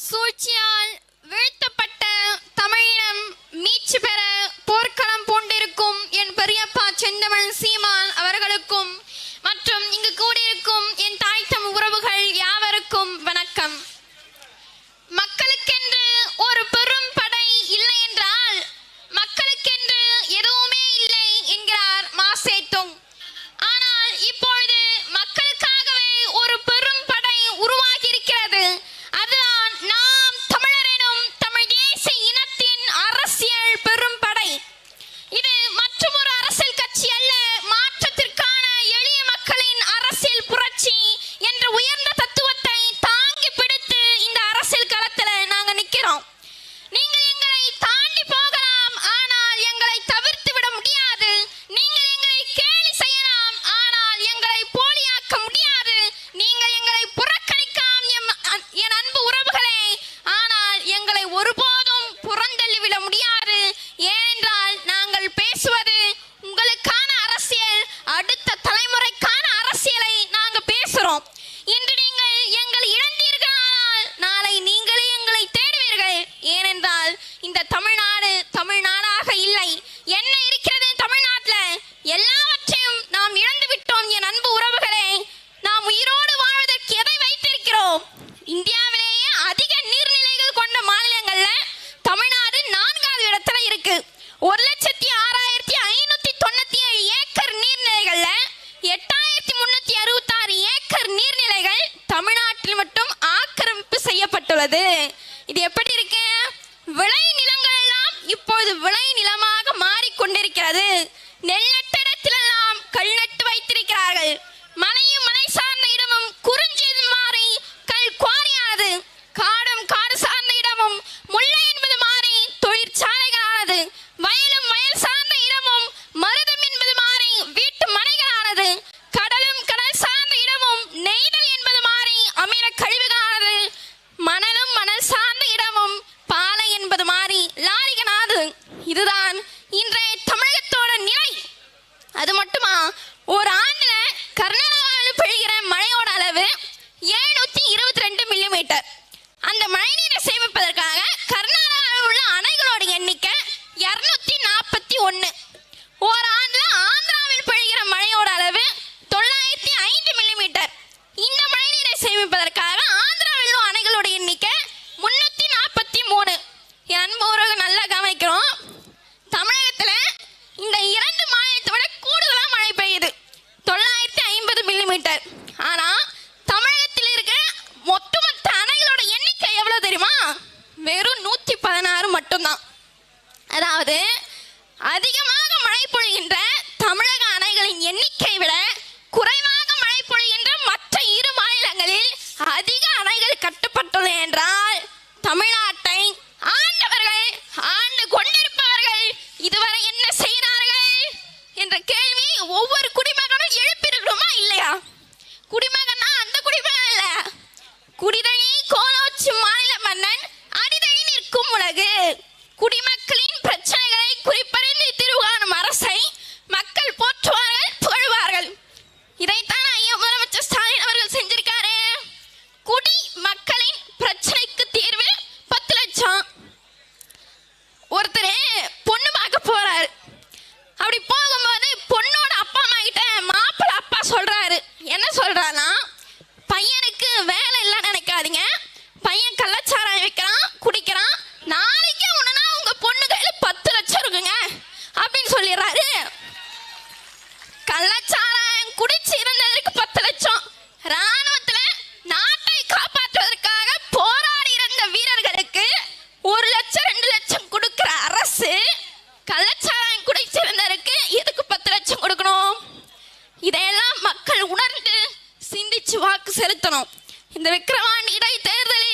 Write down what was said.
சூழ்ச்சியால் வீழ்த்தப்பட்ட தமிழினம் மீட்சி பெற போர்க்களம் பூண்டிருக்கும் என் பெரியப்பா செந்தமிழ் சீமான் அவர்களுக்கும் மற்றும் இங்கு கூடியிருக்கும் என் தாய் தமிழ் உறவுகள் யாவருக்கும் வணக்கம். மக்களுக்கென்று ஒரு பெரும் படை இல்லை என்றால் மக்களுக்கென்று எதுவுமே இல்லை என்கிறார் மாசேத்துங். ஆனால் இப்பொழுது மக்களுக்காகவே ஒரு பெரும் படை உருவாகி இருக்கிறது. அதுதான் நாம் தமிழர் எனும் தமிழ் தேசிய இனத்தின் அரசியல் பெரும் படை. இது மற்றொரு அரசியல் கட்சி அல்ல, மாற்றத்திற்கான எளிய மக்களின் அரசியல் புரட்சி என்ற உயர்ந்த தத்துவத்தை தாங்கி பிடித்து இந்த அரசியல் களத்துல நாங்க நிக்கிறோம். நீங்கள் எங்களை தாண்டி போகலாம், ஆனால் எங்களை தவிர்த்து விட முடியாது. நீங்கள் எங்களை கேலி செய்யலாம், ஆனால் எங்களை போலியாக்க முடியாது. நீங்கள் எங்களை புறக்கணிக்கலாம் என் அன்பு உறவுகளே, ஆனால் எங்களை ஒருபோதும் புறந்தள்ளிவிட முடியாது. ஏனென்றால் நாங்கள் பேசுவது உங்களுக்கான அரசியல், அடுத்த தலைமுறைக்கான அரசியலை நாங்க பேசுறோம். இன்று நீங்கள் எங்களை இழந்தீர்களானால் நாளை நீங்களே எங்களை தேடுவீர்கள். ஏனென்றால் இந்த தமிழ்நாடு தமிழ்நாடாக இல்லை. என்ன இருக்கிறது தமிழ்நாட்டில்? எல்லாவற்றையும் நாம் இழந்து விட்டோம் என் அன்பு உறவுகளே. நாம் உயிரோடு வாழ்வதற்கு எதை வைத்திருக்கிறோம்? இந்தியாவிலேயே அதிக நீர்நிலைகள் கொண்ட மாநிலங்கள்ல தமிழ்நாடு 4வது இடத்துல இருக்கு. 1,06,597 ஏக்கர் நீர்நிலைகள்ல 8,366 ஏக்கர் நீர்நிலைகள் தமிழ்நாட்டில் மட்டும் ஆக்கிரமிப்பு செய்யப்பட்டுள்ளது. இது எப்படி இருக்கு? விளை நிலங்கள் எல்லாம் இப்போது விளை நிலமாக மாறிக்கொண்டிருக்கிறது. நெல்லட்ட இடத்திலெல்லாம் கல் நட்டு வைத்திருக்கிறார்கள். மலையும் மலை சார்ந்த இடமும் குறிஞ்சியது மாறி கல் குவாரியானது. காடும் காடு சார்ந்த இடமும் முல்லை என்பது மாறி தொழிற்சாலைகளானது. வயலும் வயல் சார்ந்த இடமும் மருதம் என்பது மாறி வீட்டு மனைகளானது. கடலும் கடல் சார்ந்த இடமும் நெய்தல் என்பது மாறி அமில கழிவுகளானது. மணலும் மணல் சார்ந்த இடமும் பாலை என்பது மாறி லாரிகளானது. இதுதான் இன்றைய தமிழகத்தோட நிலை. அது மட்டுமா, ஒரு ஆண்டுல கர்நாடகாவில் பெய்கிற மழையோட அளவு 722 மில்லிமீட்டர். அந்த மழைநீரை சேமிப்பதற்காக கர்நாடகாவில் உள்ள அணைகளோட எண்ணிக்கை 241. ஒரு ஆண்டுல ஆந்திராவில் பெய்கிற மழையோட அளவு 905 மில்லிமீட்டர். இந்த மழைநீரை சேமிப்பதற்காக ஆந்திராவில் உள்ள அணைகளோட எண்ணிக்கை 343. என் அன்பு உறவுகள் நல்லா கவனிக்கிறோம். தமிழகத்துல இந்த 2 மாநிலத்தை விட கூடுதலா மழை பெய்யுது, 950 மில்லிமீட்டர். ஆனா தமிழகத்தில் இருக்க மொத்த அணைகளோட எண்ணிக்கை எவ்வளவு தெரியுமா? வெறும் 116 மட்டும்தான். அதாவது அதிகமாக மழை பொழிகின்ற தமிழக அணைகளின் எண்ணிக்கை விட குறைவாக மழை பொழிகின்ற மற்ற 2 மாநிலங்களில் அதிக அணைகள் கட்டப்பட்டுள்ளது என்றால் தமிழ்நாட்டை ஆண்டவர்கள், ஆண்டு கொண்டிருப்பவர்கள் இதுவரை என்ன செய்கிறார்கள் என்ற கேள்வி ஒவ்வொரு குடிமகனும் எழுப்பியிருக்கணுமா இல்லையா? குடிமகன்னா அந்த குடிமகன் இல்ல, குடிதழி கோலோச்சி மாநில மன்னன் அடிதழி நிற்கும் உலகு. குடிமக்களின் பிரச்சனைகளை குறிப்பறிந்து தீர்வு காணும் அரசை மக்கள் போற்றுவார்கள், புகழ்வார்கள். இதைத்தான் ஐயா முதலமைச்சர் ஸ்டாலின் அவர்கள் செஞ்சிருக்காரு. குடி மக்களின் பிரச்சனைக்கு தீர்வு 10 லட்சம். ஒருத்தர் பொண்ணு பார்க்க போறாரு. அப்படி போகும்போது பொண்ணோட அப்பா அம்மா கிட்ட மாப்பிள்ளை அப்பா சொல்றாரு. என்ன சொல்றாருன்னா, பையனுக்கு வேலை இல்லைன்னு நினைக்காதீங்க, பையன் கள்ளச்சாராயம் வைக்கிறான், குடிக்கிறான், நாளைக்கு ஒண்ணுனா உங்க பொண்ணு கையில 10 லட்சம் இருக்குங்க அப்படின்னு சொல்லிடுறாரு. கள்ளச்சாராயம் குடிச்சு இருந்ததுக்கு 10 லட்சம். ராணுவத்துல நாட்டை காப்பாற்றுவதற்காக போராடி இருந்த வீரர்களுக்கு 1 லட்சம் 2 லட்சம் கொடுக்கிற அரசு கள்ளச்சாராயம் குடிச்சிருந்ததற்கு எதுக்கு 10 லட்சம் கொடுக்கணும்? இதையெல்லாம் மக்கள் உணர்ந்து சிந்திச்சு வாக்கு செலுத்தணும். இந்த விக்கிரவாண்டி இடைத்தேர்தலில்